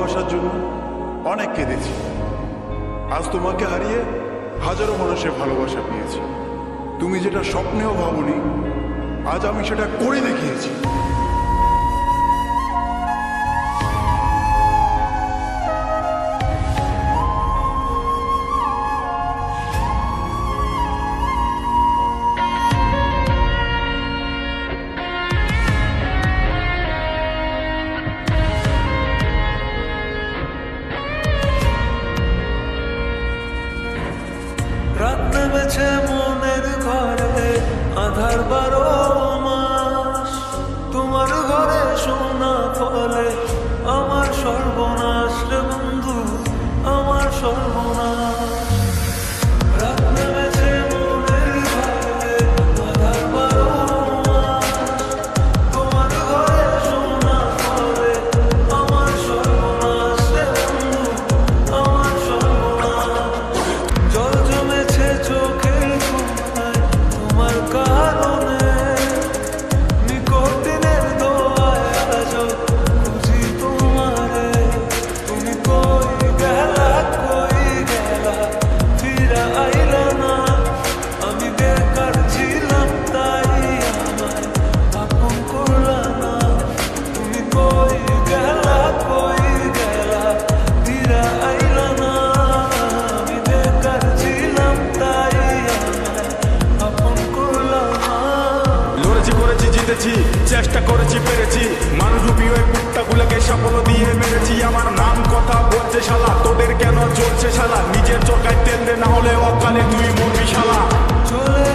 ভালোবাসার জন্য অনেক কেঁদেছি। আজ তোমাকে হারিয়ে হাজারো মানুষের ভালোবাসা পেয়েছি। তুমি যেটা স্বপ্নেও ভাবনি, আজ আমি সেটা করে দেখিয়েছি। রাত নেমেছে মনের ঘরে, আধার 12 মাস। তোমার ঘরে সোনা ফলে আমার সর্বনাশ রে বন্ধু, আমার সর্বনাশ। রাত নেমেছে মনের ঘরে, আধার 12 মাস। তোমার ঘরে সোনা ফলে আমার সর্বনাশ রে বন্ধু, আমার সর্বনাশ। জল জমেছে চোখের কোণায় তোমার কারণে, নিকট দিনের দোয়ায় আজও খুঁজি তোমারে। তুমি কই গেলা, ফিরা আইলা না। আমি বেকার ছিলাম তাই আমায় আপন করলা না। তুমি কই গেলা, ফিরা আইলা না। আমি বেকার ছিলাম তাই আমায় আপন করলা না। লড়েছি, করেছি, জিতেছি, চেষ্টা করেছি, পেরেছি। মানুষরূপী ওই কুত্তাগুলোকে সাফল্য দিয়ে মেরেছি। আমার নাম কথা বলছে শালা, তোদের কেন চলছে শালা? নিজের চরকায় তেল দে, না হলে অকালে তুই মরবি শালা। চলে